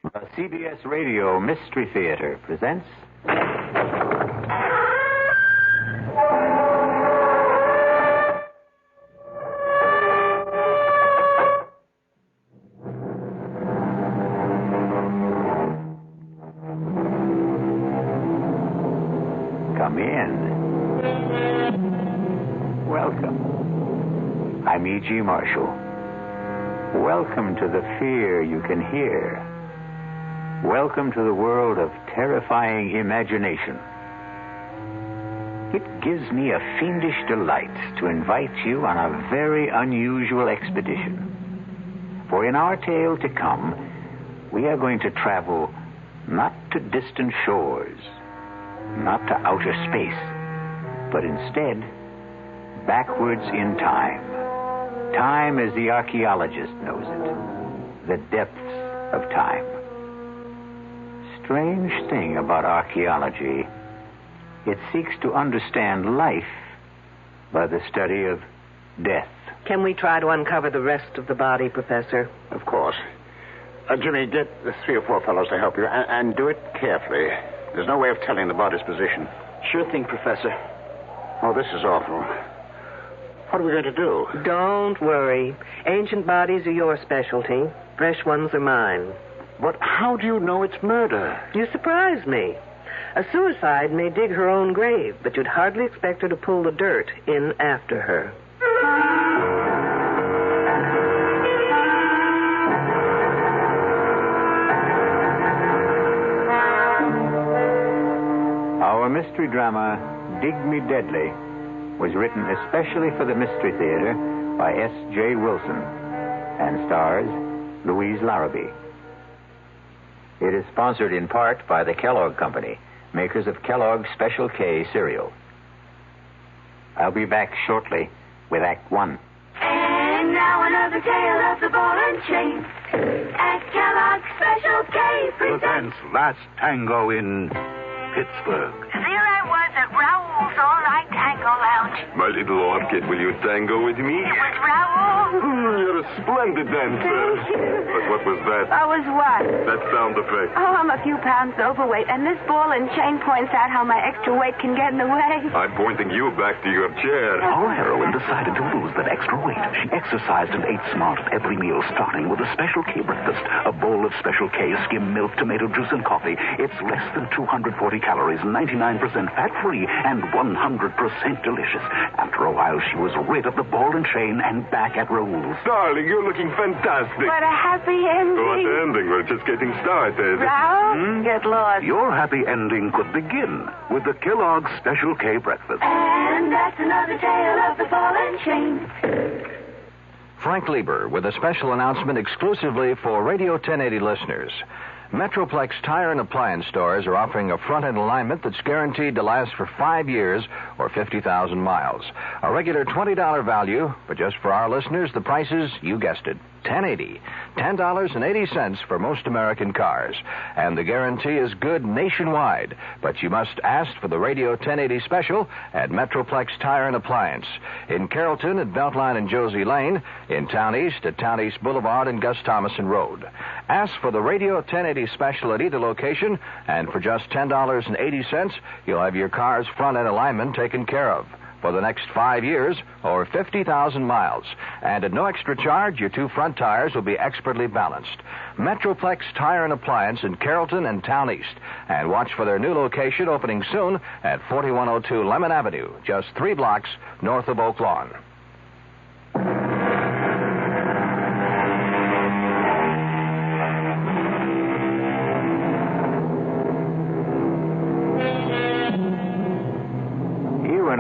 The CBS Radio Mystery Theater presents... Come in. Welcome. I'm E.G. Marshall. Welcome to the fear you can hear. Welcome to the world of terrifying imagination. It gives me a fiendish delight to invite you on a very unusual expedition. For in our tale to come, we are going to travel not to distant shores, not to outer space, but instead backwards in time. Time as the archaeologist knows it. The depths of time. Strange thing about archaeology, it seeks to understand life by the study of death. Can we try to uncover the rest of the body, Professor? Of course. Jimmy, get the 3 or 4 fellows to help you, and do it carefully. There's no way of telling the body's position. Sure thing, Professor. Oh, this is awful. What are we going to do? Don't worry. Ancient bodies are your specialty. Fresh ones are mine. But how do you know it's murder? You surprise me. A suicide may dig her own grave, but you'd hardly expect her to pull the dirt in after her. Our mystery drama, Dig Me Deadly, was written especially for the Mystery Theater by S.J. Wilson and stars Louise Larrabee. It is sponsored in part by the Kellogg Company, makers of Kellogg's Special K cereal. I'll be back shortly with Act 1. And now another tale of the ball and chain. At Kellogg's Special K presents Last Tango in Pittsburgh. There I was at Raoul's All-Night Tango Lounge. My little orchid, will you tango with me? It was Raoul. You're a splendid dancer. Thank you. But what was that? I was what? That sound effect. Oh, I'm a few pounds overweight, and this ball and chain points out how my extra weight can get in the way. I'm pointing you back to your chair. Our heroine decided to lose that extra weight. She exercised and ate smart at every meal, starting with a Special K breakfast. A bowl of Special K, skim milk, tomato juice, and coffee. It's less than 240 calories, 99% fat-free, and 100% delicious. After a while, she was rid of the ball and chain and back at Raoul's. Darling, you're looking fantastic. What a happy ending. What ending? We're just getting started. Raoul, get lost. Your happy ending could begin with the Kellogg's Special K breakfast. And that's another tale of the ball and chain. Frank Lieber with a special announcement exclusively for Radio 1080 listeners. Metroplex Tire and Appliance stores are offering a front-end alignment that's guaranteed to last for 5 years or 50,000 miles. A regular $20 value, but just for our listeners, the price is, you guessed it, $10.80. $10.80 for most American cars. And the guarantee is good nationwide. But you must ask for the Radio 1080 special at Metroplex Tire and Appliance. In Carrollton at Beltline and Josie Lane. In Town East at Town East Boulevard and Gus Thomason Road. Ask for the Radio 1080 special at either location, and for just $10.80, you'll have your car's front-end alignment taken care of for the next 5 years or 50,000 miles. And at no extra charge, your 2 front tires will be expertly balanced. Metroplex Tire and Appliance in Carrollton and Town East. And watch for their new location opening soon at 4102 Lemon Avenue, just 3 blocks north of Oak Lawn.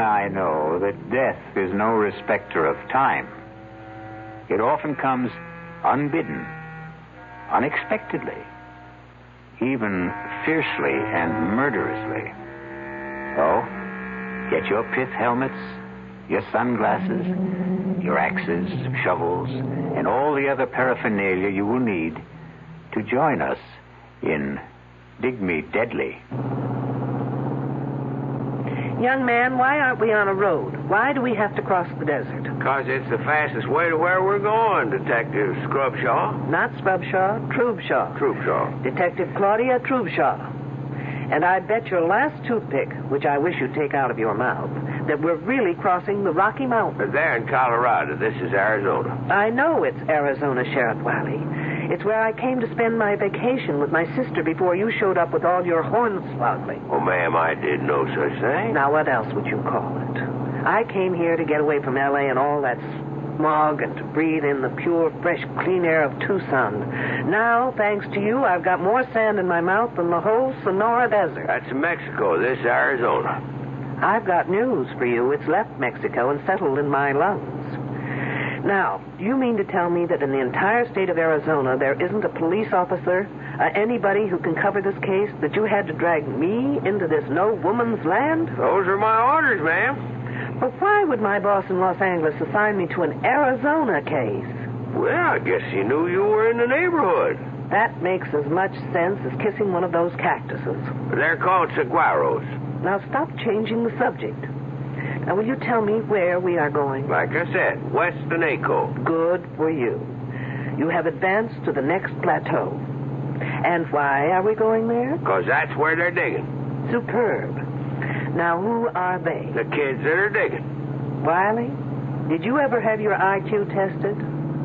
I know that death is no respecter of time. It often comes unbidden, unexpectedly, even fiercely and murderously. So, get your pith helmets, your sunglasses, your axes, shovels, and all the other paraphernalia you will need to join us in Dig Me Deadly. Young man, why aren't we on a road? Why do we have to cross the desert? Because it's the fastest way to where we're going, Detective Scrubshaw. Not Scrubshaw, Trubshaw. Trubshaw. Detective Claudia Trubshaw. And I bet your last toothpick, which I wish you'd take out of your mouth, that we're really crossing the Rocky Mountains. They're in Colorado. This is Arizona. I know it's Arizona, Sheriff Wiley. It's where I came to spend my vacation with my sister before you showed up with all your hornswoggling. Oh, ma'am, I did no such thing. Now, what else would you call it? I came here to get away from L.A. and all that smog and to breathe in the pure, fresh, clean air of Tucson. Now, thanks to you, I've got more sand in my mouth than the whole Sonora Desert. That's Mexico. This Arizona. I've got news for you. It's left Mexico and settled in my lungs. Now, do you mean to tell me that in the entire state of Arizona there isn't a police officer, anybody who can cover this case, that you had to drag me into this no-woman's land? Those are my orders, ma'am. But why would my boss in Los Angeles assign me to an Arizona case? Well, I guess he knew you were in the neighborhood. That makes as much sense as kissing one of those cactuses. They're called saguaros. Now stop changing the subject. Now, will you tell me where we are going? Like I said, west of Naco. Good for you. You have advanced to the next plateau. And why are we going there? Because that's where they're digging. Superb. Now, who are they? The kids that are digging. Wiley, did you ever have your IQ tested?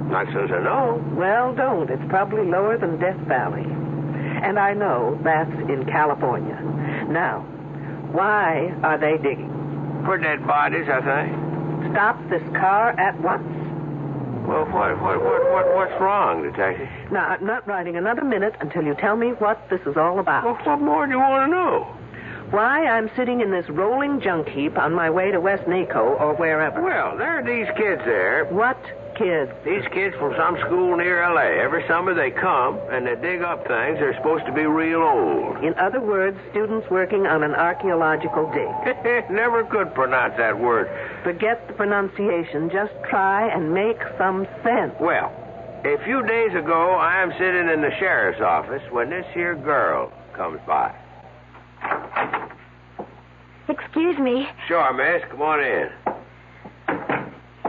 Not since I know. Well, don't. It's probably lower than Death Valley. And I know that's in California. Now, why are they digging? For dead bodies, I think. Stop this car at once. Well, what's wrong, Detective? Now, I'm not riding another minute until you tell me what this is all about. Well, what more do you want to know? Why I'm sitting in this rolling junk heap on my way to West Naco or wherever. Well, there are these kids there. What kids? These kids from some school near L.A. Every summer they come, and they dig up things. They're supposed to be real old. In other words, students working on an archaeological dig. Never could pronounce that word. Forget the pronunciation. Just try and make some sense. Well, a few days ago, I am sitting in the sheriff's office when this here girl comes by. Excuse me. Sure, miss. Come on in.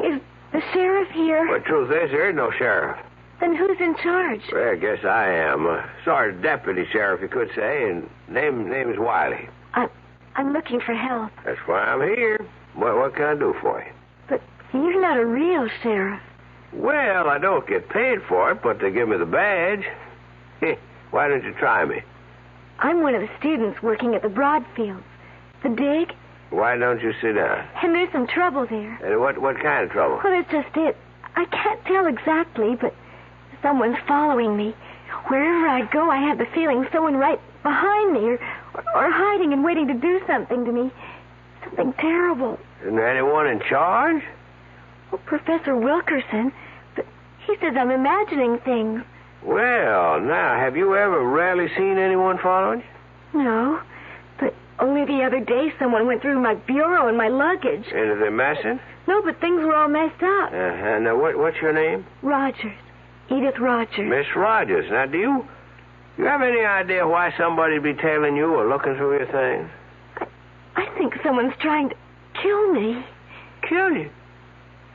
Is the sheriff here? Well, the truth is, there is no sheriff. Then who's in charge? Well, I guess I am. Sergeant Deputy Sheriff, you could say, and name is Wiley. I'm looking for help. That's why I'm here. What can I do for you? But you're not a real sheriff. Well, I don't get paid for it, but they give me the badge. Why don't you try me? I'm one of the students working at the Broadfields. The dig. Why don't you sit down? And there's some trouble there. And what kind of trouble? Well, that's just it. I can't tell exactly, but someone's following me. Wherever I go, I have the feeling someone right behind me or hiding and waiting to do something to me. Something terrible. Isn't there anyone in charge? Well, Professor Wilkerson, but he says I'm imagining things. Well, now, have you ever really seen anyone following you? No, but only the other day someone went through my bureau and my luggage. And are they messing? No, but things were all messed up. Now, what's your name? Rogers. Edith Rogers. Miss Rogers. Now, do you have any idea why somebody'd be tailing you or looking through your things? I think someone's trying to kill me. Kill you?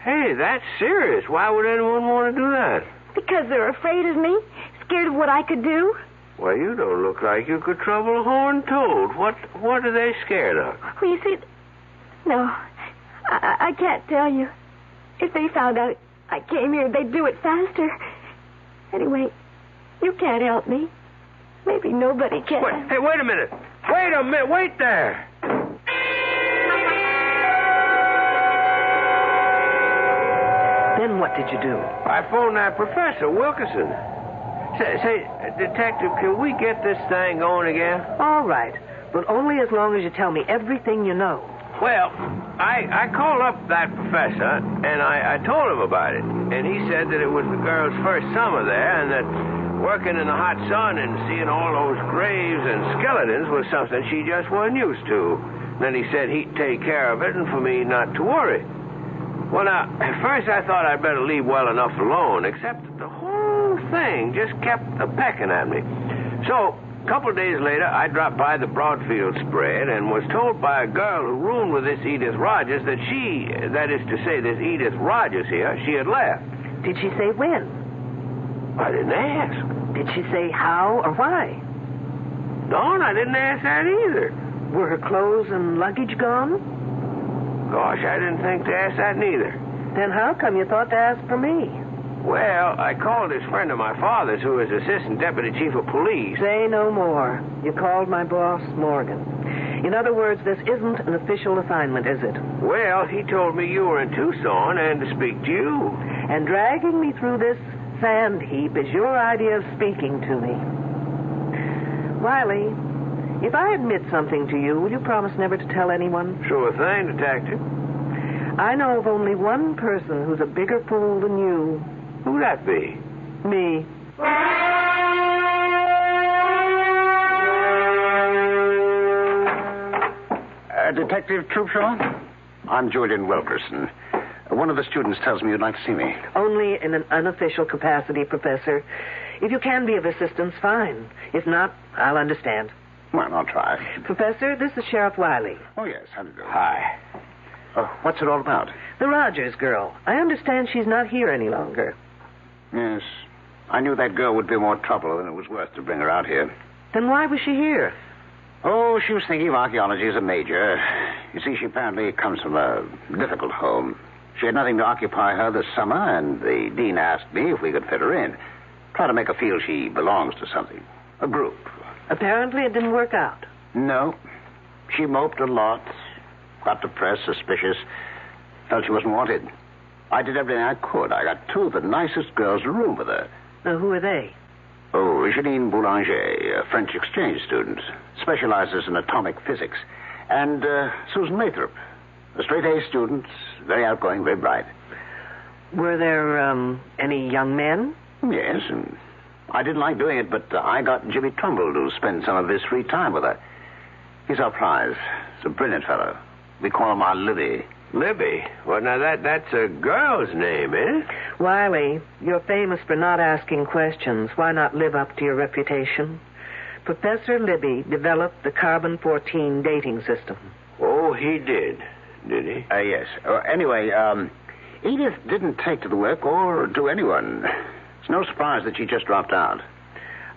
Hey, that's serious. Why would anyone want to do that? Because they're afraid of me, scared of what I could do. Well, you don't look like you could trouble a horned toad. What are they scared of? Well, you see, no, I can't tell you. If they found out I came here, they'd do it faster. Anyway, you can't help me. Maybe nobody can. Wait a minute. Wait there. Then what did you do? I phoned that Professor Wilkerson. Say, Detective, can we get this thing going again? All right, but only as long as you tell me everything you know. Well, I called up that professor, and I told him about it. And he said that it was the girl's first summer there, and that working in the hot sun and seeing all those graves and skeletons was something she just wasn't used to. Then he said he'd take care of it and for me not to worry. Well, now, at first I thought I'd better leave well enough alone, except that the whole thing just kept a-pecking at me. So A couple of days later, I dropped by the Broadfield spread and was told by a girl who roomed with this Edith Rogers that this Edith Rogers here, she had left. Did she say when? I didn't ask. Did she say how or why? No, and I didn't ask that either. Were her clothes and luggage gone? Gosh, I didn't think to ask that neither. Then how come you thought to ask for me? Well, I called this friend of my father's who is Assistant Deputy Chief of Police. Say no more. You called my boss, Morgan. In other words, this isn't an official assignment, is it? Well, he told me you were in Tucson and to speak to you. And dragging me through this sand heap is your idea of speaking to me. Wiley, if I admit something to you, will you promise never to tell anyone? Sure thing, Detective. I know of only one person who's a bigger fool than you. Who'd that be? Me. Detective Troopshaw? I'm Julian Wilkerson. One of the students tells me you'd like to see me. Only in an unofficial capacity, Professor. If you can be of assistance, fine. If not, I'll understand. Well, I'll try. Professor, this is Sheriff Wiley. Oh, yes. How do you do? Hi. What's it all about? The Rogers girl. I understand she's not here any longer. Yes. I knew that girl would be more trouble than it was worth to bring her out here. Then why was she here? Oh, she was thinking of archaeology as a major. You see, she apparently comes from a difficult home. She had nothing to occupy her this summer, and the dean asked me if we could fit her in. Try to make her feel she belongs to something. A group. Apparently it didn't work out. No. She moped a lot. Got depressed, suspicious. Felt she wasn't wanted. I did everything I could. I got two of the nicest girls to room with her. Now, who are they? Oh, Janine Boulanger, a French exchange student. Specializes in atomic physics. And Susan Lathrop, a straight-A student. Very outgoing, very bright. Were there, any young men? Yes, and I didn't like doing it, but I got Jimmy Trumbull to spend some of his free time with her. He's our prize. He's a brilliant fellow. We call him our Libby. Libby? Well, now that's a girl's name, eh? Wiley, you're famous for not asking questions. Why not live up to your reputation? Professor Libby developed the carbon-14 dating system. Oh, he did he? Yes. Anyway, Edith didn't take to the work or to anyone. It's no surprise that she just dropped out.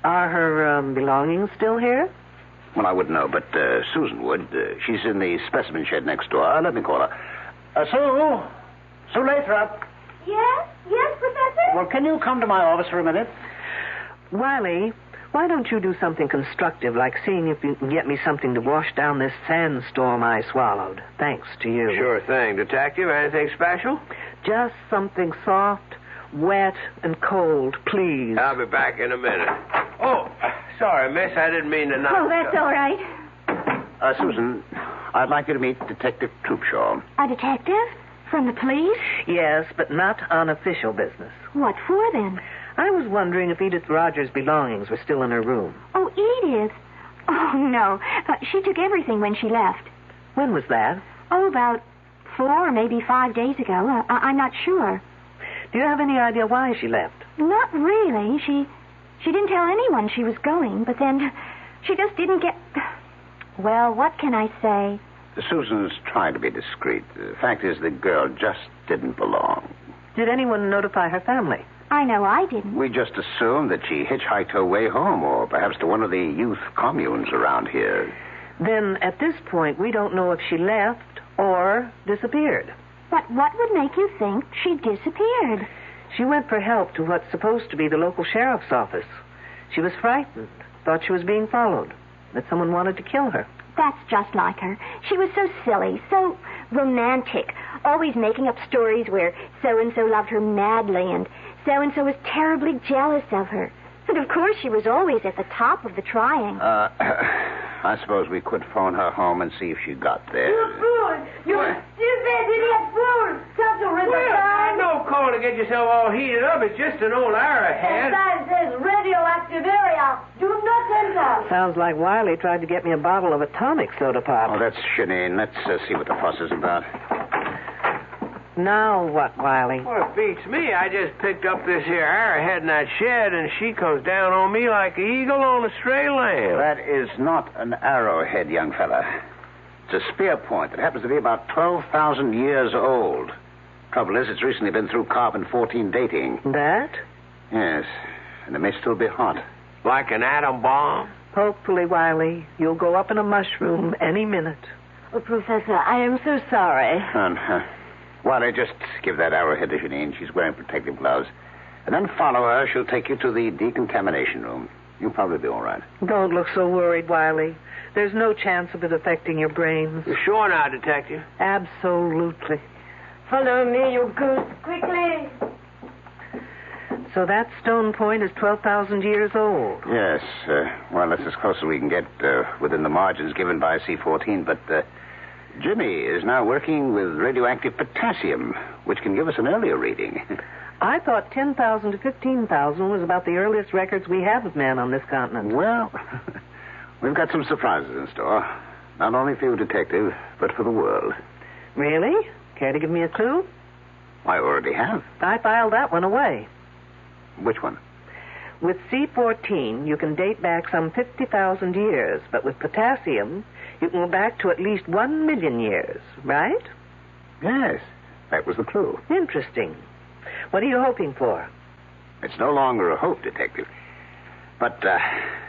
Are her belongings still here? Well, I wouldn't know, but Susan would. She's in the specimen shed next door. Let me call her. Sue Lathrop. Yes, Professor? Well, can you come to my office for a minute? Wiley, why don't you do something constructive, like seeing if you can get me something to wash down this sandstorm I swallowed, thanks to you. Sure thing. Detective, anything special? Just something soft, wet, and cold, please. I'll be back in a minute. Oh, sorry, miss. I didn't mean to knock. Oh, that's all right. Susan, I'd like you to meet Detective Troopshaw. A detective? From the police? Yes, but not on official business. What for, then? I was wondering if Edith Rogers' belongings were still in her room. Oh, Edith. Oh, no. She took everything when she left. When was that? Oh, about 4 or maybe 5 days ago. I'm not sure. Do you have any idea why she left? Not really. She didn't tell anyone she was going, but then she just didn't get... Well, what can I say? Susan's trying to be discreet. The fact is, the girl just didn't belong. Did anyone notify her family? I know I didn't. We just assumed that she hitchhiked her way home, or perhaps to one of the youth communes around here. Then, at this point, we don't know if she left or disappeared. But what would make you think she disappeared? She went for help to what's supposed to be the local sheriff's office. She was frightened, thought she was being followed, that someone wanted to kill her. That's just like her. She was so silly, so romantic, always making up stories where so-and-so loved her madly and so-and-so was terribly jealous of her. And, of course, she was always at the top of the trying. I suppose we could phone her home and see if she got there. You fool! You stupid idiot fool! Come to Well, no call to get yourself all heated up. It's just an old arrowhead. That says radioactive area. Do not enter. Sounds like Wiley tried to get me a bottle of atomic soda pop. Oh, that's Janine. Let's see what the fuss is about. Now what, Wiley? Well, it beats me. I just picked up this here arrowhead in that shed, and she comes down on me like an eagle on a stray lamb. That is not an arrowhead, young fella. It's a spear point that happens to be about 12,000 years old. Trouble is, it's recently been through carbon-14 dating. That? Yes, and it may still be hot. Like an atom bomb? Hopefully, Wiley, you'll go up in a mushroom any minute. Oh, Professor, I am so sorry. Wally, just give that arrowhead to Janine. She's wearing protective gloves. And then follow her. She'll take you to the decontamination room. You'll probably be all right. Don't look so worried, Wiley. There's no chance of it affecting your brains. You sure now, Detective? Absolutely. Follow me, you goose, quickly. So that stone point is 12,000 years old. Yes. Well, that's as close as we can get within the margins given by C14. But Jimmy is now working with radioactive potassium, which can give us an earlier reading. I thought 10,000 to 15,000 was about the earliest records we have of man on this continent. Well, we've got some surprises in store. Not only for you, Detective, but for the world. Really? Care to give me a clue? I already have. I filed that one away. Which one? With C14, you can date back some 50,000 years, but with potassium, you can go back to at least 1 million years, right? Yes, that was the clue. Interesting. What are you hoping for? It's no longer a hope, Detective. But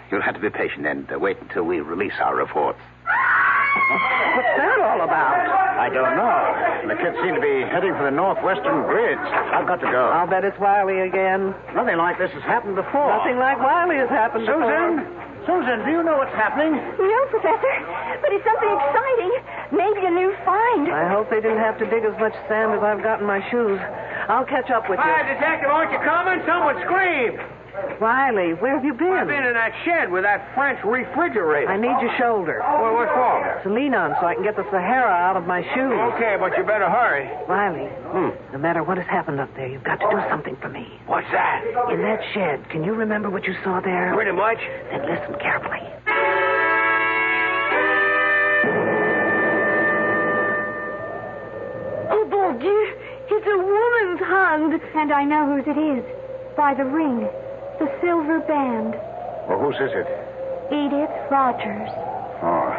you'll have to be patient and wait until we release our reports. What's that all about? I don't know. The kids seem to be heading for the northwestern bridge. I've got to go. I'll bet it's Wiley again. Nothing like this has happened before. Nothing like Wiley has happened before. Susan, do you know what's happening? No, Professor, but it's something exciting. Maybe a new find. I hope they didn't have to dig as much sand as I've got in my shoes. I'll catch up with you. Hi, Detective, aren't you coming? Someone screamed. Riley, where have you been? I've been in that shed with that French refrigerator. I need your shoulder. Well, what for? To lean on so I can get the Sahara out of my shoes. Okay, but you better hurry. Riley, no matter what has happened up there, you've got to do something for me. What's that? In that shed, can you remember what you saw there? Pretty much. Then listen carefully. Oh, mon Dieu, it's a woman's hand. And I know whose it is. By the ring. The silver band. Well, whose is it? Edith Rogers. Oh.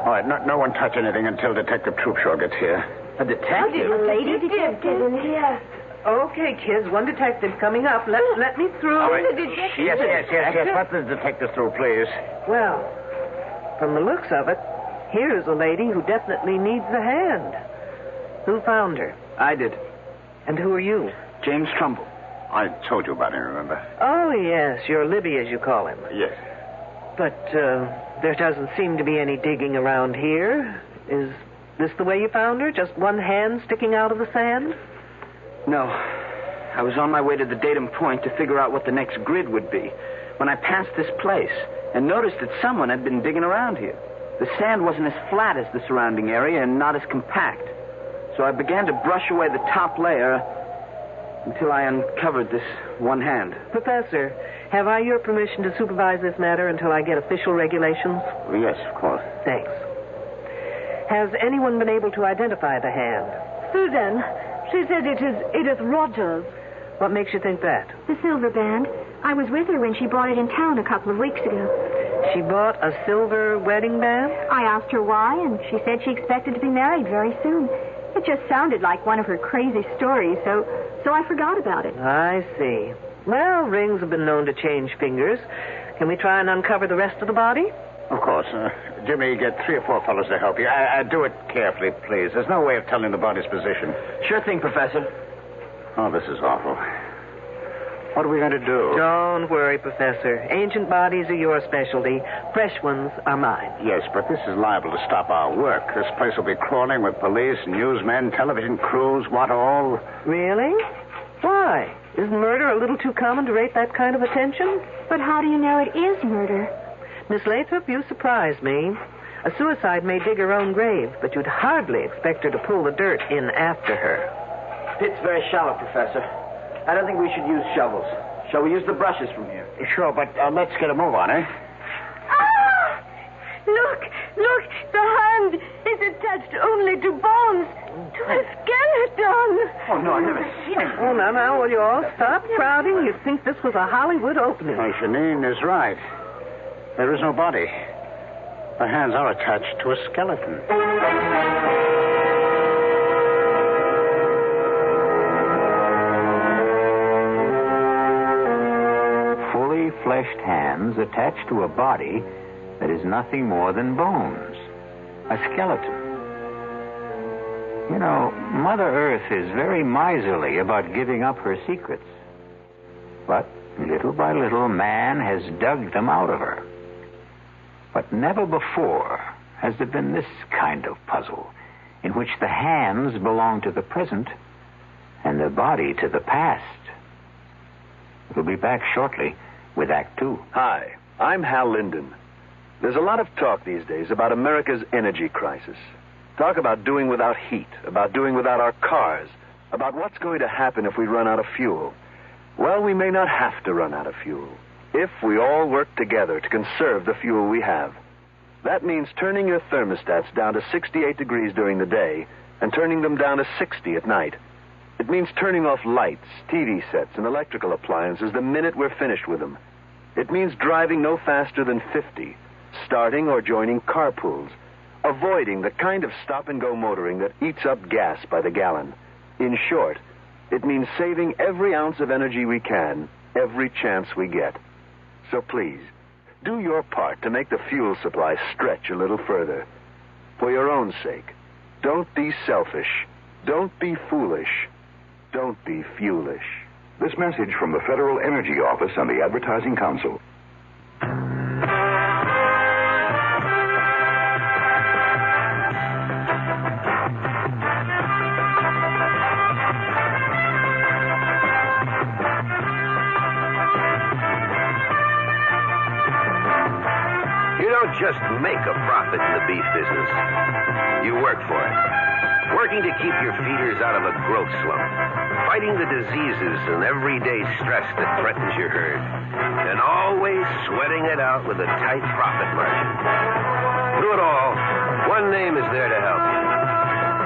All right, no one touch anything until Detective Troopshaw gets here. A detective? A lady detective in here. Okay, kids, one detective coming up. Let me through. All right. Yes. Let the detective through, please. Well, from the looks of it, here's a lady who definitely needs a hand. Who found her? I did. And who are you? James Trumbull. I told you about him, remember? Oh, yes, you're Libby, as you call him. Yes. But there doesn't seem to be any digging around here. Is this the way you found her? Just one hand sticking out of the sand? No. I was on my way to the datum point to figure out what the next grid would be when I passed this place and noticed that someone had been digging around here. The sand wasn't as flat as the surrounding area and not as compact. So I began to brush away the top layer until I uncovered this one hand. Professor, have I your permission to supervise this matter until I get official regulations? Well, yes, of course. Thanks. Has anyone been able to identify the hand? Susan, she said it is Edith Rogers. What makes you think that? The silver band. I was with her when she bought it in town a couple of weeks ago. She bought a silver wedding band? I asked her why, and she said she expected to be married very soon. It just sounded like one of her crazy stories, so I forgot about it. I see. Well, rings have been known to change fingers. Can we try and uncover the rest of the body? Of course. Jimmy, get 3 or 4 fellows to help you. Do it carefully, please. There's no way of telling the body's position. Sure thing, Professor. Oh, this is awful. What are we going to do? Don't worry, Professor. Ancient bodies are your specialty. Fresh ones are mine. Yes, but this is liable to stop our work. This place will be crawling with police, newsmen, television crews, what all. Really? Why? Isn't murder a little too common to rate that kind of attention? But how do you know it is murder? Miss Lathrop, you surprise me. A suicide may dig her own grave, but you'd hardly expect her to pull the dirt in after her. Pit's very shallow, Professor. I don't think we should use shovels. Shall we use the brushes from here? Sure, but let's get a move on, eh? Ah! Look, the hand. is attached only to bones, to a skeleton. Oh, no, I've never seen it. Oh, now, will you all stop crowding? You'd think this was a Hollywood opening. Oh, Janine is right. There is no body. The hands are attached to a skeleton. Fully fleshed hands attached to a body that is nothing more than bones. A skeleton. You know, Mother Earth is very miserly about giving up her secrets. But little by little, man has dug them out of her. But never before has there been this kind of puzzle, in which the hands belong to the present and the body to the past. We'll be back shortly with Act Two. Hi, I'm Hal Linden. There's a lot of talk these days about America's energy crisis. Talk about doing without heat, about doing without our cars, about what's going to happen if we run out of fuel. Well, we may not have to run out of fuel if we all work together to conserve the fuel we have. That means turning your thermostats down to 68 degrees during the day and turning them down to 60 at night. It means turning off lights, TV sets, and electrical appliances the minute we're finished with them. It means driving no faster than 50, starting or joining carpools, avoiding the kind of stop-and-go motoring that eats up gas by the gallon. In short, it means saving every ounce of energy we can, every chance we get. So please, do your part to make the fuel supply stretch a little further. For your own sake, don't be selfish. Don't be foolish. Don't be fuelish. This message from the Federal Energy Office and the Advertising Council. You don't just make a profit in the beef business. You work for it. Working to keep your feeders out of a growth slump. Fighting the diseases and everyday stress that threatens your herd. And always sweating it out with a tight profit margin. Through it all, one name is there to help you.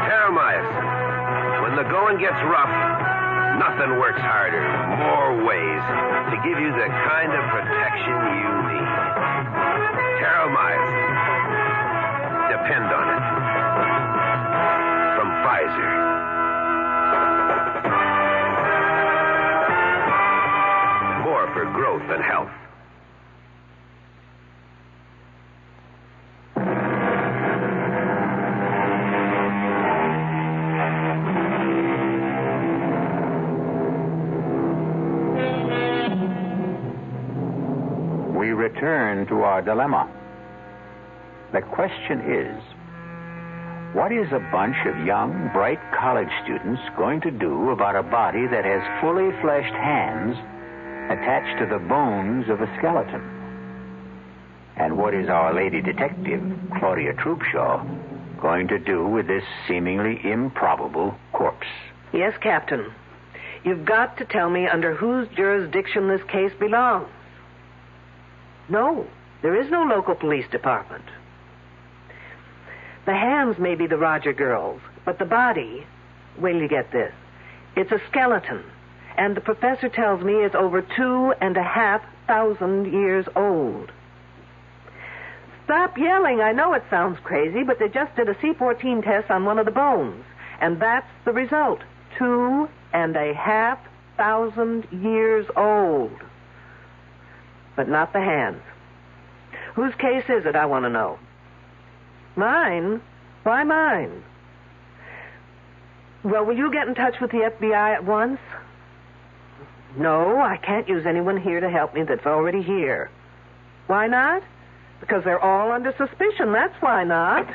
Terramycin. When the going gets rough, nothing works harder, more ways, to give you the kind of protection you need. Terramycin. Depend on it. From Pfizer. More for growth and health. We return to our dilemma. The question is, what is a bunch of young, bright college students going to do about a body that has fully fleshed hands attached to the bones of a skeleton? And what is our lady detective, Claudia Troopshaw, going to do with this seemingly improbable corpse? Yes, Captain. You've got to tell me under whose jurisdiction this case belongs. No, there is no local police department. The hands may be the Roger girls, but the body, wait till you get this, it's a skeleton, and the professor tells me it's over 2,500 years old. Stop yelling. I know it sounds crazy, but they just did a C14 test on one of the bones, and that's the result. 2,500 years old. But not the hands. Whose case is it, I want to know? Mine? Why mine? Well, will you get in touch with the FBI at once? No, I can't use anyone here to help me that's already here. Why not? Because they're all under suspicion, that's why not.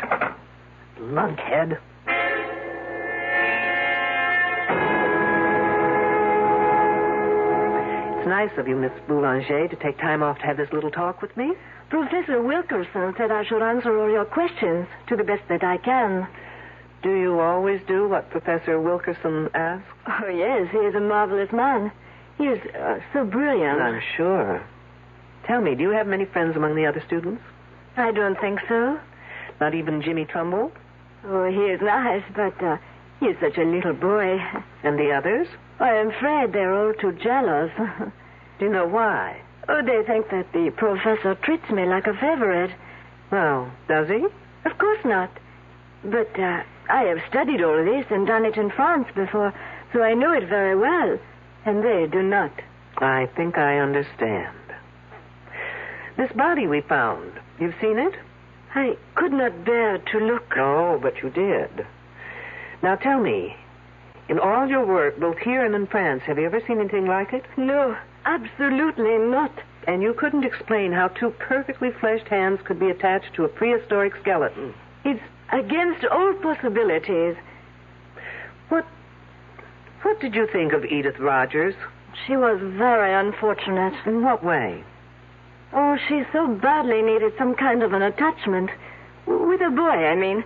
Lunkhead. It's nice of you, Miss Boulanger, to take time off to have this little talk with me. Professor Wilkerson said I should answer all your questions to the best that I can. Do you always do what Professor Wilkerson asks? Oh, yes, he is a marvelous man. He is so brilliant. I'm sure. Tell me, do you have many friends among the other students? I don't think so. Not even Jimmy Trumbull? Oh, he is nice, but he is such a little boy. And the others? I am afraid they're all too jealous. Do you know why? Oh, they think that the professor treats me like a favorite. Well, does he? Of course not. But I have studied all this and done it in France before, so I know it very well. And they do not. I think I understand. This body we found, you've seen it? I could not bear to look. Oh, but you did. Now tell me, in all your work, both here and in France, have you ever seen anything like it? No, absolutely not. And you couldn't explain how two perfectly fleshed hands could be attached to a prehistoric skeleton? It's against all possibilities. What did you think of Edith Rogers? She was very unfortunate. In what way? Oh, she so badly needed some kind of an attachment. With a boy, I mean.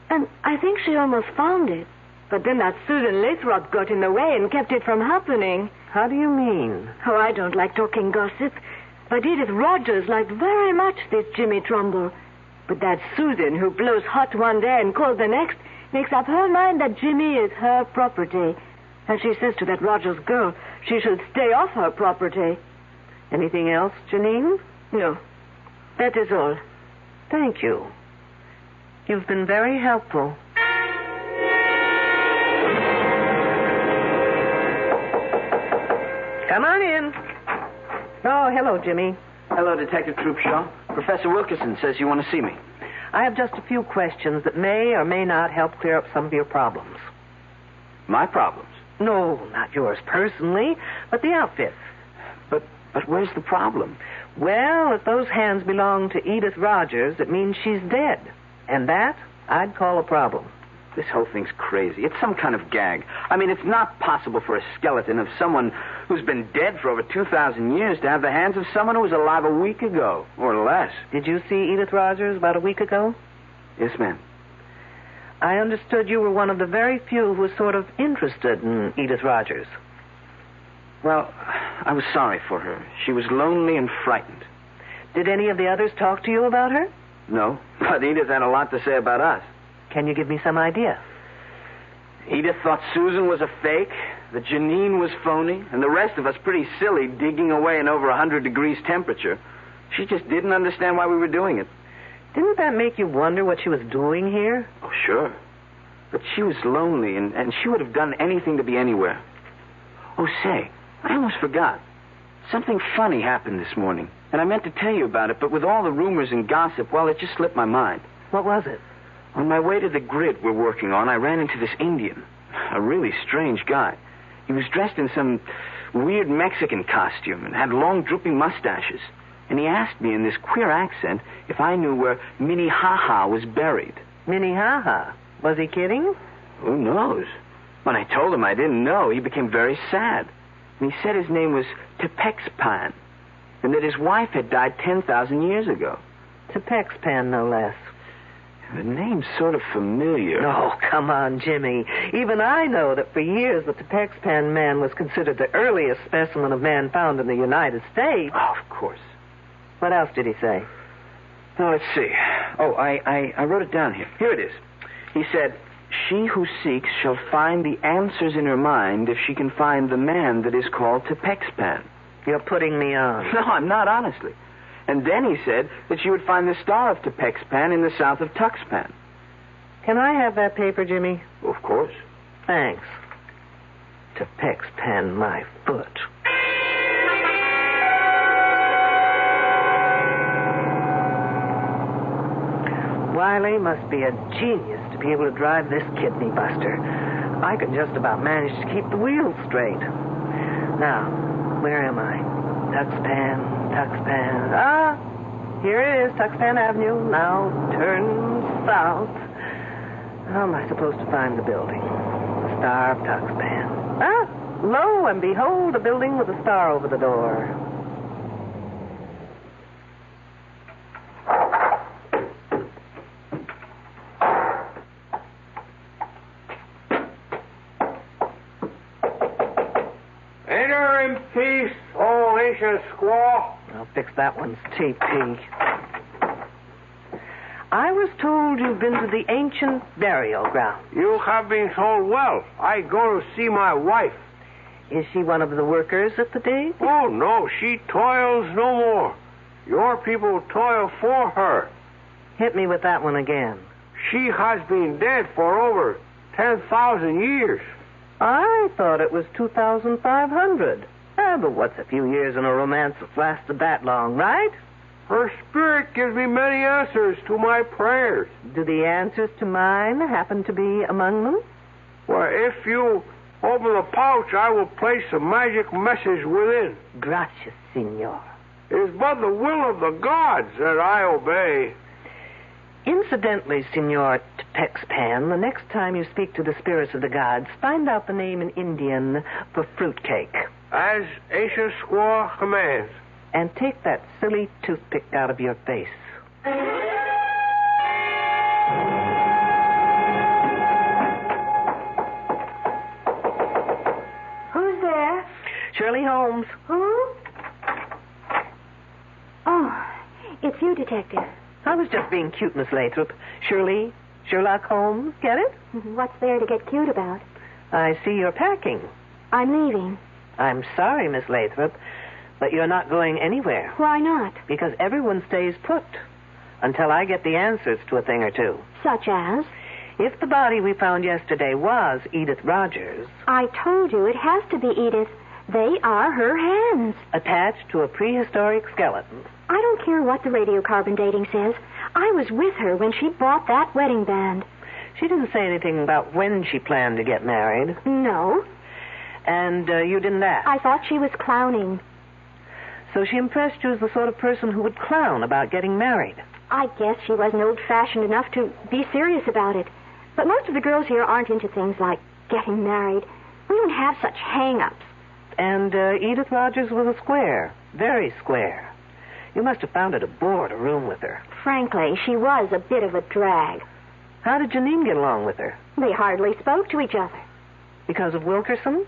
And I think she almost found it. But then that Susan Lathrop got in the way and kept it from happening. How do you mean? Oh, I don't like talking gossip. But Edith Rogers liked very much this Jimmy Trumbull. But that Susan, who blows hot one day and cold the next, makes up her mind that Jimmy is her property. And she says to that Rogers girl she should stay off her property. Anything else, Janine? No. That is all. Thank you. You've been very helpful. Come on in. Oh, hello, Jimmy. Hello, Detective Troopshaw. Professor Wilkerson says you want to see me. I have just a few questions that may or may not help clear up some of your problems. My problems? No, not yours personally, but the outfit. But where's the problem? Well, if those hands belong to Edith Rogers, it means she's dead. And that, I'd call a problem. This whole thing's crazy. It's some kind of gag. I mean, it's not possible for a skeleton of someone who's been dead for over 2,000 years to have the hands of someone who was alive a week ago, or less. Did you see Edith Rogers about a week ago? Yes, ma'am. I understood you were one of the very few who was sort of interested in Edith Rogers. Well, I was sorry for her. She was lonely and frightened. Did any of the others talk to you about her? No, but Edith had a lot to say about us. Can you give me some idea? Edith thought Susan was a fake, that Janine was phony, and the rest of us pretty silly digging away in over 100 degrees temperature. She just didn't understand why we were doing it. Didn't that make you wonder what she was doing here? Oh, sure. But she was lonely, and she would have done anything to be anywhere. Oh, say, I almost forgot. Something funny happened this morning, and I meant to tell you about it, but with all the rumors and gossip, well, it just slipped my mind. What was it? On my way to the grid we're working on, I ran into this Indian. A really strange guy. He was dressed in some weird Mexican costume and had long drooping mustaches. And he asked me in this queer accent if I knew where Minnehaha was buried. Minnehaha? Was he kidding? Who knows? When I told him I didn't know, he became very sad. And he said his name was Tepexpan, and that his wife had died 10,000 years ago. Tepexpan, no less. The name's sort of familiar. Oh, come on, Jimmy. Even I know that for years the Tepexpan man was considered the earliest specimen of man found in the United States. Oh, of course. What else did he say? Now, let's see. Oh, I wrote it down here. Here it is. He said, "She who seeks shall find the answers in her mind if she can find the man that is called Tepexpan." You're putting me on. No, I'm not, honestly. And then he said that she would find the star of Tepexpan in the south of Tuxpan. Can I have that paper, Jimmy? Of course. Thanks. Tepexpan, my foot. Wiley must be a genius to be able to drive this kidney buster. I can just about manage to keep the wheels straight. Now, where am I? Tuxpan. Ah, here it is, Tuxpan Avenue. Now turn south. How am I supposed to find the building? The Star of Tuxpan. Ah, lo and behold, a building with a star over the door. Enter in peace, old ancient squaw. I'll fix that one's TP. I was told you've been to the ancient burial ground. You have been told well. I go to see my wife. Is she one of the workers at the dig? Oh, no, she toils no more. Your people toil for her. Hit me with that one again. She has been dead for over 10,000 years. I thought it was 2,500. But what's a few years in a romance that lasted that long, right? Her spirit gives me many answers to my prayers. Do the answers to mine happen to be among them? Well, if you open the pouch, I will place a magic message within. Gracias, senor. It is but the will of the gods that I obey. Incidentally, Senor Pexpan, the next time you speak to the spirits of the gods, find out the name in Indian for fruitcake. As ancient squaw commands. And take that silly toothpick out of your face. Who's there? Shirley Holmes. Who? Oh, it's you, Detective. I was just being cute, Miss Lathrop. Shirley, Sherlock Holmes, get it? What's there to get cute about? I see you're packing. I'm leaving. I'm sorry, Miss Lathrop, but you're not going anywhere. Why not? Because everyone stays put until I get the answers to a thing or two. Such as? If the body we found yesterday was Edith Rogers... I told you it has to be Edith. They are her hands. Attached to a prehistoric skeleton. I don't care what the radiocarbon dating says. I was with her when she bought that wedding band. She didn't say anything about when she planned to get married. No. And you didn't ask? I thought she was clowning. So she impressed you as the sort of person who would clown about getting married? I guess she wasn't old-fashioned enough to be serious about it. But most of the girls here aren't into things like getting married. We don't have such hang-ups. And Edith Rogers was a square. Very square. You must have found it a bore to room with her. Frankly, she was a bit of a drag. How did Janine get along with her? They hardly spoke to each other. Because of Wilkerson?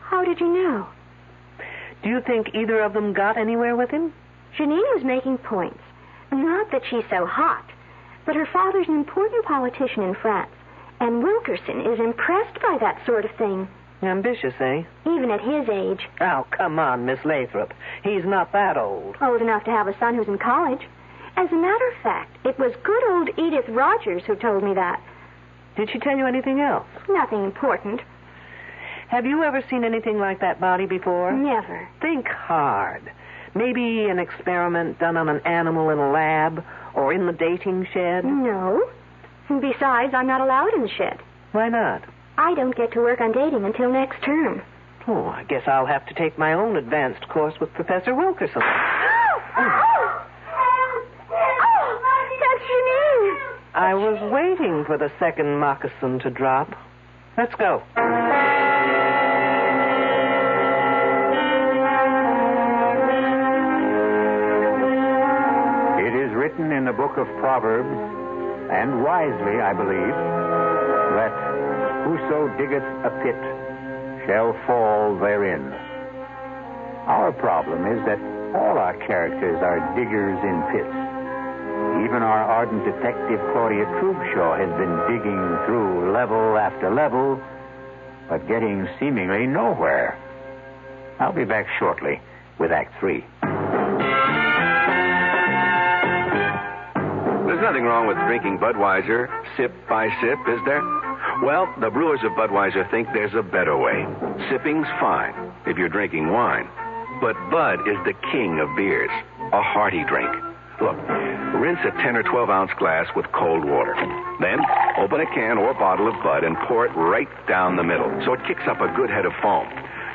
How did you know? Do you think either of them got anywhere with him? Janine was making points. Not that she's so hot, but her father's an important politician in France, and Wilkerson is impressed by that sort of thing. Ambitious, eh? Even at his age. Oh, come on, Miss Lathrop. He's not that old. Old enough to have a son who's in college. As a matter of fact, it was good old Edith Rogers who told me that. Did she tell you anything else? Nothing important. Have you ever seen anything like that body before? Never. Think hard. Maybe an experiment done on an animal in a lab or in the dating shed? No. Besides, I'm not allowed in the shed. Why not? I don't get to work on dating until next term. Oh, I guess I'll have to take my own advanced course with Professor Wilkerson. That's Janine. I was waiting for the second moccasin to drop. Let's go. It is written in the book of Proverbs, and wisely, I believe, that whoso diggeth a pit shall fall therein. Our problem is that all our characters are diggers in pits. Even our ardent detective Claudia Trubshaw has been digging through level after level, but getting seemingly nowhere. I'll be back shortly with Act 3. There's nothing wrong with drinking Budweiser sip by sip, is there? Well, the brewers of Budweiser think there's a better way. Sipping's fine if you're drinking wine. But Bud is the king of beers, a hearty drink. Look, rinse a 10 or 12-ounce glass with cold water. Then open a can or bottle of Bud and pour it right down the middle so it kicks up a good head of foam.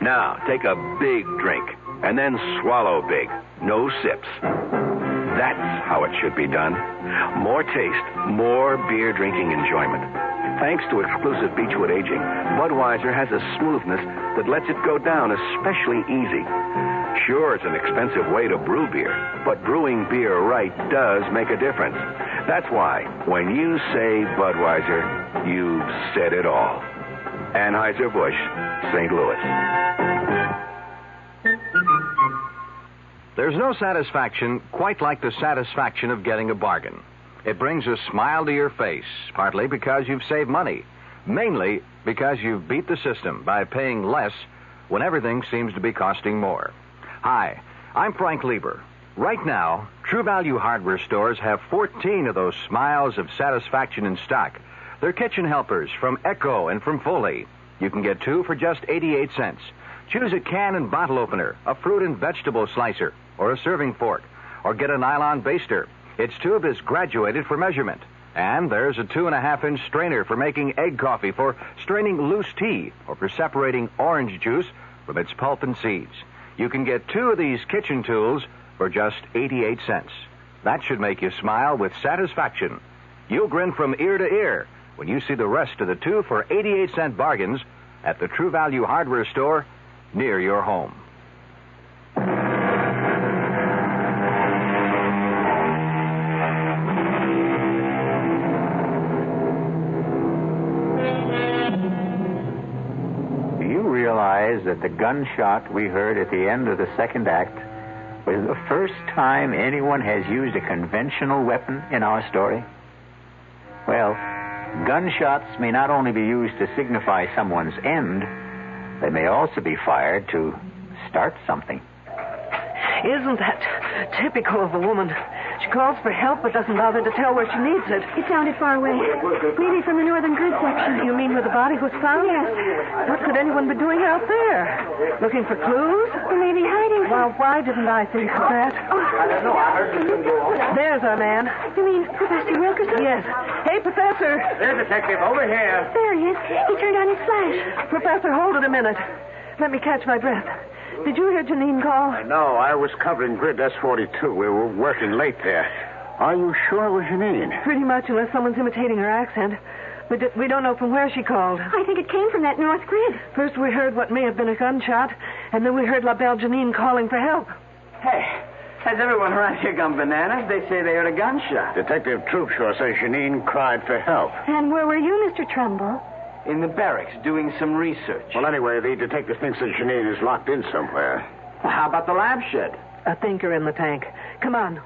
Now, take a big drink and then swallow big. No sips. That's how it should be done. More taste, more beer drinking enjoyment. Thanks to exclusive Beechwood aging, Budweiser has a smoothness that lets it go down especially easy. Sure, it's an expensive way to brew beer, but brewing beer right does make a difference. That's why, when you say Budweiser, you've said it all. Anheuser-Busch, St. Louis. There's no satisfaction quite like the satisfaction of getting a bargain. It brings a smile to your face, partly because you've saved money, mainly because you've beat the system by paying less when everything seems to be costing more. Hi, I'm Frank Lieber. Right now, True Value hardware stores have 14 of those smiles of satisfaction in stock. They're kitchen helpers from Echo and from Foley. You can get 2 for just 88 cents. Choose a can and bottle opener, a fruit and vegetable slicer, or a serving fork, or get a nylon baster. Its tube is graduated for measurement. And there's a 2.5-inch strainer for making egg coffee, for straining loose tea, or for separating orange juice from its pulp and seeds. You can get 2 of these kitchen tools for just 88 cents. That should make you smile with satisfaction. You'll grin from ear to ear when you see the rest of the 2 for 88-cent bargains at the True Value hardware store near your home. Do you realize that the gunshot we heard at the end of the second act was the first time anyone has used a conventional weapon in our story? Well, gunshots may not only be used to signify someone's end, they may also be fired to start something. Isn't that typical of a woman? She calls for help but doesn't bother to tell where she needs it. It sounded far away. Maybe from the northern grid section. You mean where the body was found? Yes. What could anyone be doing out there? Looking for clues? Or maybe hiding. Well, why didn't I think of that? I don't know. I heard you. There's our man. You mean Professor Wilkerson? Yes. Hey, Professor. There, Detective, over here. There he is. He turned on his flash. Professor, hold it a minute. Let me catch my breath. Did you hear Janine call? No, I was covering grid S42. We were working late there. Are you sure it was Janine? Pretty much, unless someone's imitating her accent. We don't know from where she called. I think it came from that north grid. First we heard what may have been a gunshot, and then we heard La Belle Janine calling for help. Hey, has everyone around here gone bananas? They say they heard a gunshot. Detective Troopshaw says Janine cried for help. And where were you, Mr. Trumbull? In the barracks, doing some research. Well, anyway, the detective thinks that Janine is locked in somewhere. Well, how about the lab shed? A thinker in the tank. Come on.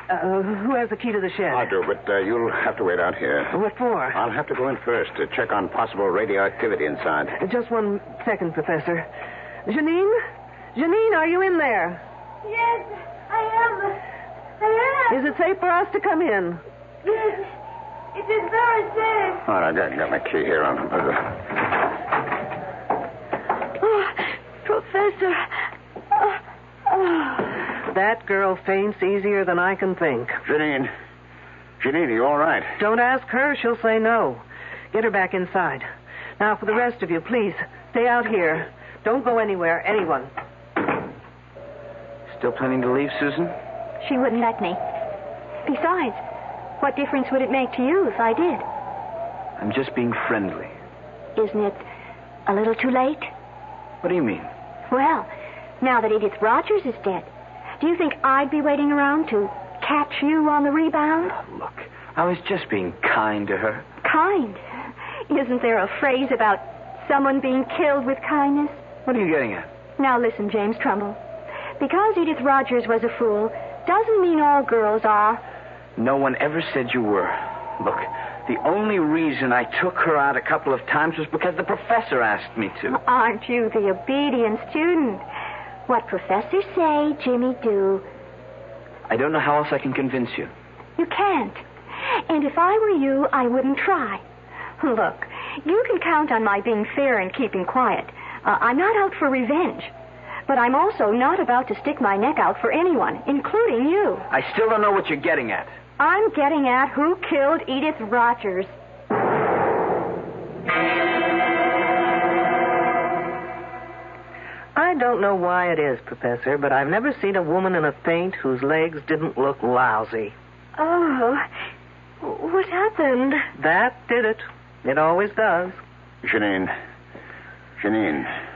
Who has the key to the shed? I do, but you'll have to wait out here. What for? I'll have to go in first to check on possible radioactivity inside. Just 1 second, Professor. Janine? Janine, are you in there? Yes, I am. Is it safe for us to come in? Yes, it is very safe. All right, I got my key here. Oh, Professor. That girl faints easier than I can think. Janine, are you all right? Don't ask her. She'll say no. Get her back inside. Now, for the rest of you, please, stay out here. Don't go anywhere, anyone. Still planning to leave, Susan? She wouldn't let me. Besides, what difference would it make to you if I did? I'm just being friendly. Isn't it a little too late? What do you mean? Well, now that Edith Rogers is dead, do you think I'd be waiting around to catch you on the rebound? Look, I was just being kind to her. Kind? Isn't there a phrase about someone being killed with kindness? What are you getting at? Now listen, James Trumbull. Because Edith Rogers was a fool doesn't mean all girls are. No one ever said you were. Look, the only reason I took her out a couple of times was because the professor asked me to. Aren't you the obedient student? What professors say, Jimmy do. I don't know how else I can convince you. You can't. And if I were you, I wouldn't try. Look, you can count on my being fair and keeping quiet. I'm not out for revenge. But I'm also not about to stick my neck out for anyone, including you. I still don't know what you're getting at. I'm getting at who killed Edith Rogers. I don't know why it is, Professor, but I've never seen a woman in a faint whose legs didn't look lousy. Oh, what happened? That did it. It always does. Janine.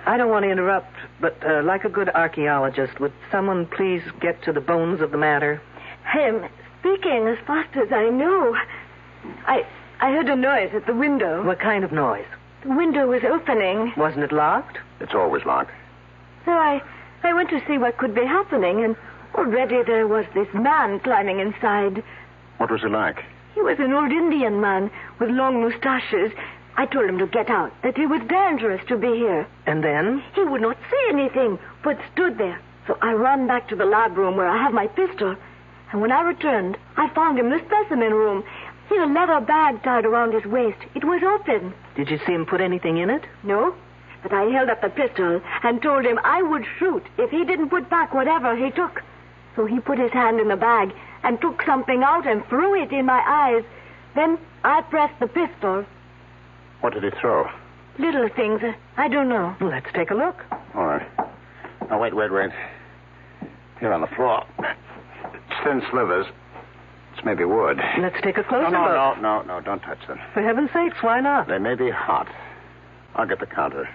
I don't want to interrupt, but like a good archaeologist, would someone please get to the bones of the matter? I'm speaking as fast as I know. I heard a noise at the window. What kind of noise? The window was opening. Wasn't it locked? It's always locked. So I went to see what could be happening, and already there was this man climbing inside. What was he like? He was an old Indian man with long mustaches. I told him to get out, that it was dangerous to be here. And then? He would not say anything, but stood there. So I ran back to the lab room where I have my pistol. And when I returned, I found him in the specimen room. He had a leather bag tied around his waist. It was open. Did you see him put anything in it? No, but I held up the pistol and told him I would shoot if he didn't put back whatever he took. So he put his hand in the bag and took something out and threw it in my eyes. Then I pressed the pistol. What did he throw? Little things. I don't know. Let's take a look. All right. Now, wait. Here on the floor. It's thin slivers. It's maybe wood. Let's take a closer look. No, don't touch them. For heaven's sakes, why not? They may be hot. I'll get the counter.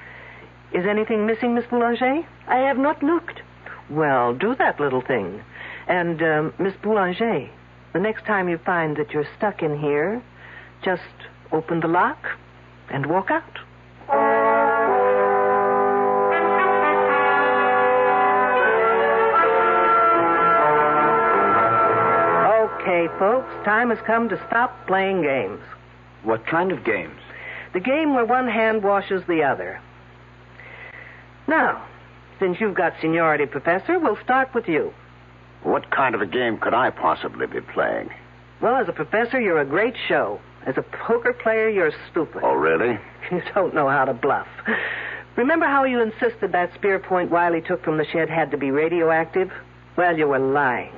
Is anything missing, Miss Boulanger? I have not looked. Well, do that little thing. And, Miss Boulanger, the next time you find that you're stuck in here, just open the lock and walk out. Okay, folks, time has come to stop playing games. What kind of games? The game where one hand washes the other. Now, since you've got seniority, Professor, we'll start with you. What kind of a game could I possibly be playing? Well, as a professor, you're a great show. As a poker player, you're stupid. Oh, really? You don't know how to bluff. Remember how you insisted that spear point Wiley took from the shed had to be radioactive? Well, you were lying.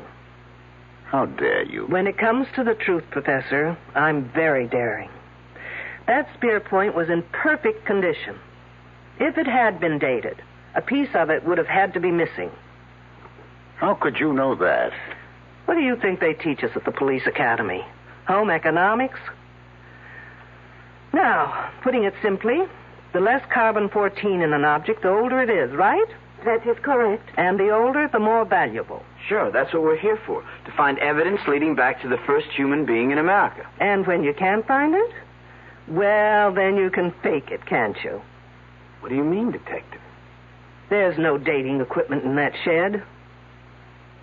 How dare you? When it comes to the truth, Professor, I'm very daring. That spear point was in perfect condition. If it had been dated, a piece of it would have had to be missing. How could you know that? What do you think they teach us at the police academy? Home economics? Now, putting it simply, the less carbon-14 in an object, the older it is, right? That is correct. And the older, the more valuable. Sure, that's what we're here for. To find evidence leading back to the first human being in America. And when you can't find it? Well, then you can fake it, can't you? What do you mean, Detective? There's no dating equipment in that shed.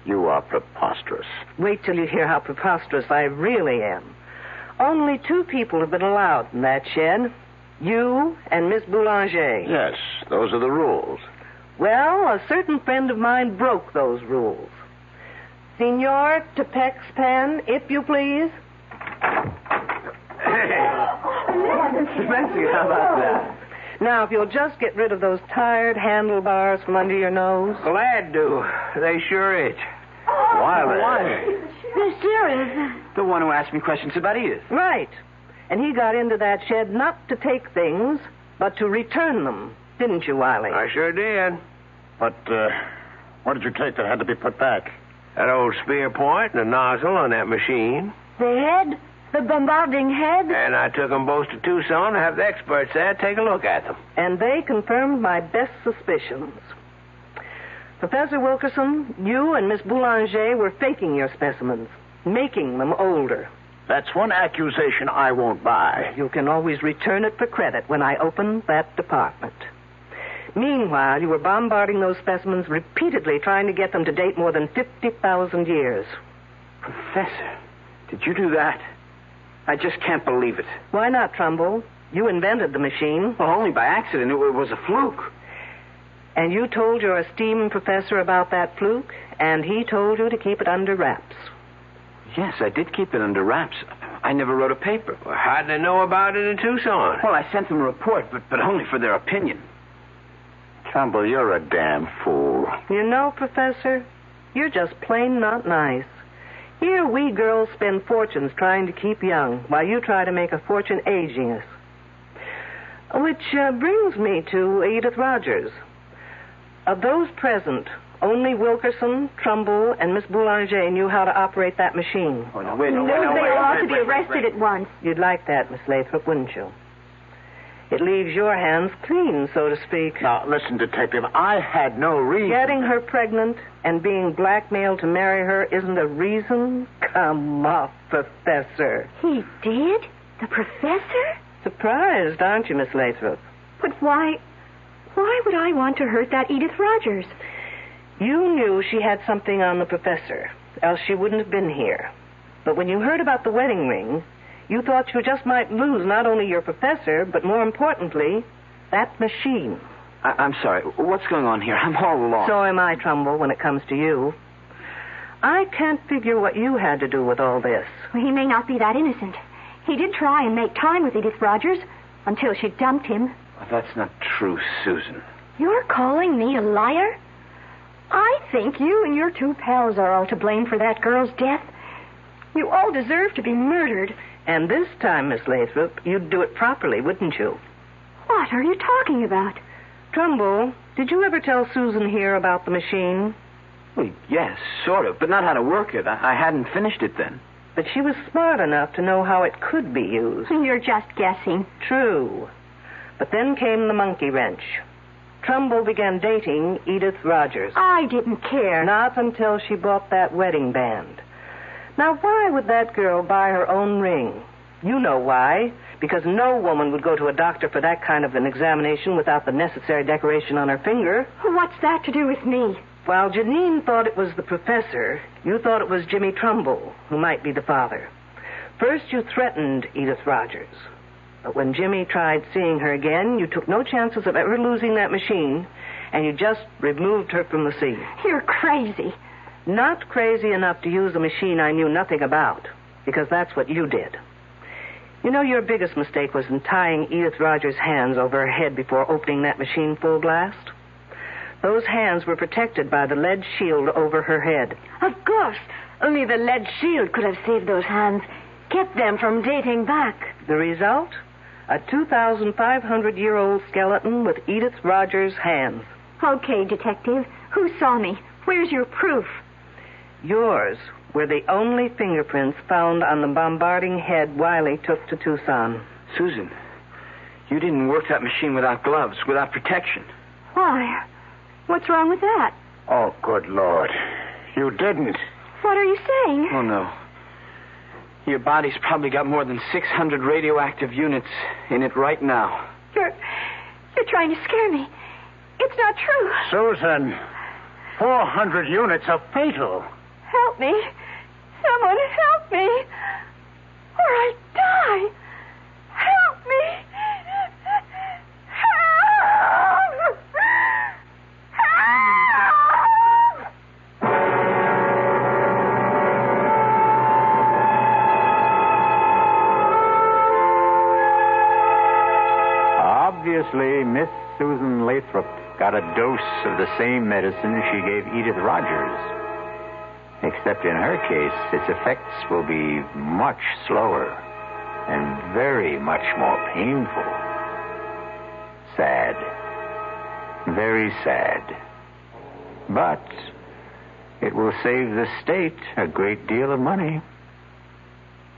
You are preposterous. Wait till you hear how preposterous I really am. Only 2 people have been allowed in that shed. You and Miss Boulanger. Yes, those are the rules. Well, a certain friend of mine broke those rules. Senor Tepex Pen, if you please. Fancy, how about that? Now, if you'll just get rid of those tired handlebars from under your nose. Glad to. They sure itch. Wiley. They're serious. The one who asked me questions about Edith. Right. And he got into that shed not to take things, but to return them. Didn't you, Wiley? I sure did. But, what did you take that had to be put back? That old spear point and the nozzle on that machine. The head? The bombarding head? And I took them both to Tucson to have the experts there take a look at them. And they confirmed my best suspicions. Professor Wilkerson, you and Miss Boulanger were faking your specimens, making them older. That's one accusation I won't buy. You can always return it for credit when I open that department. Meanwhile, you were bombarding those specimens repeatedly, trying to get them to date more than 50,000 years. Professor, did you do that? I just can't believe it. Why not, Trumbull? You invented the machine. Well, only by accident. It was a fluke. And you told your esteemed professor about that fluke, and he told you to keep it under wraps. Yes, I did keep it under wraps. I never wrote a paper. Well, how'd they know about it in Tucson? Well, I sent them a report, but only for their opinion. Trumbull, you're a damn fool. You know, Professor, you're just plain not nice. Here we girls spend fortunes trying to keep young, while you try to make a fortune aging us. Which brings me to Edith Rogers. Of those present, only Wilkerson, Trumbull, and Miss Boulanger knew how to operate that machine. Oh, no, wait. They ought to be arrested at once. You'd like that, Miss Lathrop, wouldn't you? It leaves your hands clean, so to speak. Now, listen, Detective, I had no reason. Getting her pregnant and being blackmailed to marry her isn't a reason? Come off, Professor. He did? The professor? Surprised, aren't you, Miss Lathrop? But why would I want to hurt that Edith Rogers? You knew she had something on the professor, else she wouldn't have been here. But when you heard about the wedding ring, you thought you just might lose not only your professor, but more importantly, that machine. I'm sorry. What's going on here? I'm all alone. So am I, Trumbull, when it comes to you. I can't figure what you had to do with all this. Well, he may not be that innocent. He did try and make time with Edith Rogers until she dumped him. Well, that's not true, Susan. You're calling me a liar? I think you and your two pals are all to blame for that girl's death. You all deserve to be murdered. And this time, Miss Lathrop, you'd do it properly, wouldn't you? What are you talking about? Trumbull, did you ever tell Susan here about the machine? Well, yes, sort of, but not how to work it. I hadn't finished it then. But she was smart enough to know how it could be used. You're just guessing. True. But then came the monkey wrench. Trumbull began dating Edith Rogers. I didn't care. Not until she bought that wedding band. Now, why would that girl buy her own ring? You know why. Because no woman would go to a doctor for that kind of an examination without the necessary decoration on her finger. What's that to do with me? While Janine thought it was the professor, you thought it was Jimmy Trumbull, who might be the father. First, you threatened Edith Rogers. But when Jimmy tried seeing her again, you took no chances of ever losing that machine, and you just removed her from the scene. You're crazy. Not crazy enough to use a machine I knew nothing about, because that's what you did. You know, your biggest mistake was in tying Edith Rogers' hands over her head before opening that machine full blast. Those hands were protected by the lead shield over her head. Of course. Only the lead shield could have saved those hands, kept them from dating back. The result? A 2,500-year-old skeleton with Edith Rogers' hands. Okay, Detective. Who saw me? Where's your proof? Yours were the only fingerprints found on the bombarding head Wiley took to Tucson. Susan, you didn't work that machine without gloves, without protection. Why? What's wrong with that? Oh, good Lord. You didn't. What are you saying? Oh, no. Your body's probably got more than 600 radioactive units in it right now. You're trying to scare me. It's not true. Susan, 400 units are fatal. Help me. Someone help me. Or I die. Help me. Help. Help. Obviously, Miss Susan Lathrop got a dose of the same medicine she gave Edith Rogers. Except in her case, its effects will be much slower and very much more painful. Sad. Very sad. But it will save the state a great deal of money.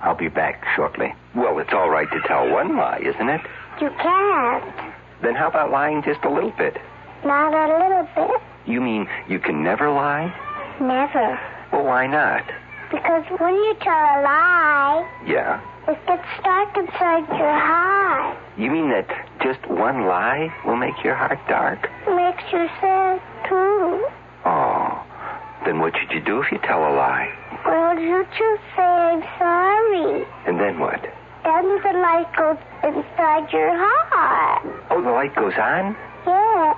I'll be back shortly. Well, it's all right to tell one lie, isn't it? You can't. Then how about lying just a little bit? Not a little bit. You mean you can never lie? Never. Well, why not? Because when you tell a lie, Yeah? it gets dark inside your heart. You mean that just one lie will make your heart dark? It makes you sad, too. Oh, then what should you do if you tell a lie? Well, you just say I'm sorry. And then what? Then the light goes inside your heart. Oh, the light goes on? Yeah.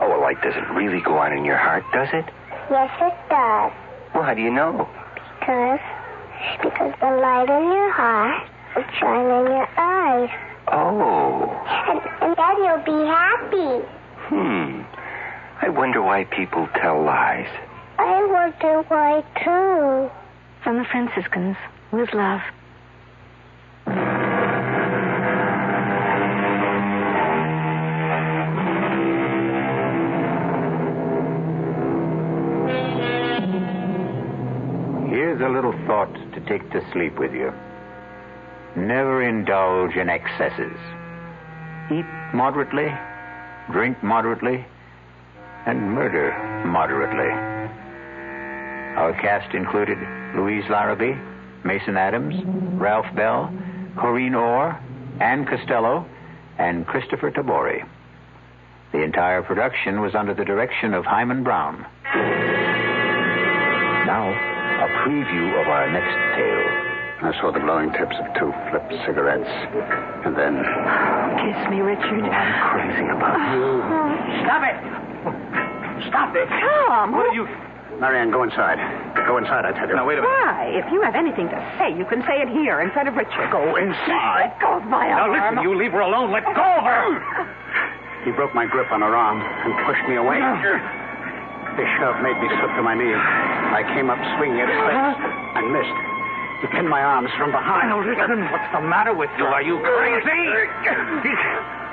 Oh, a light doesn't really go on in your heart, does it? Yes, it does. Well, how do you know? Because the light in your heart will shine in your eyes. Oh. And then you'll be happy. I wonder why people tell lies. I wonder why, too. From the Franciscans, with love. Here's a little thought to take to sleep with you. Never indulge in excesses. Eat moderately, drink moderately, and murder moderately. Our cast included Louise Larrabee, Mason Adams, Ralph Bell, Corrine Orr, Ann Costello, and Christopher Tabori. The entire production was under the direction of Hyman Brown. Now, a preview of our next tale. I saw the glowing tips of 2 flipped cigarettes. And then... Kiss me, Richard. I'm crazy about you. Stop it! Stop it! Tom! What are you... Marianne, go inside. Go inside, I tell you. Now, wait a minute. Why? If you have anything to say, you can say it here in front of Richard. Go inside. Let go of my Now, arm. listen, you leave her alone. Let go of her. He broke my grip on her arm and pushed me away. His shove made me slip to my knees. I came up swinging at his face and missed. He pinned my arms from behind. Now, listen. What's the matter with you? Are you crazy?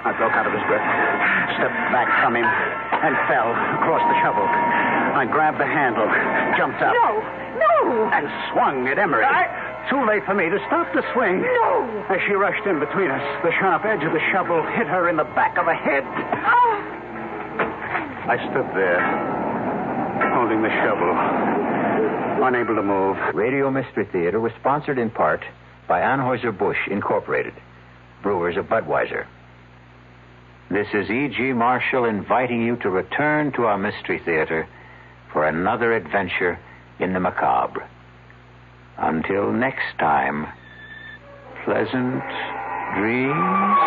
I broke out of his grip, stepped back from him, and fell across the shovel. I grabbed the handle, jumped up. No! And swung at Emery. Too late for me to stop the swing. No! As she rushed in between us, the sharp edge of the shovel hit her in the back of the head. Oh! I stood there, holding the shovel, unable to move. Radio Mystery Theater was sponsored in part by Anheuser-Busch Incorporated, brewers of Budweiser. This is E.G. Marshall inviting you to return to our Mystery Theater for another adventure in the macabre. Until next time, pleasant dreams.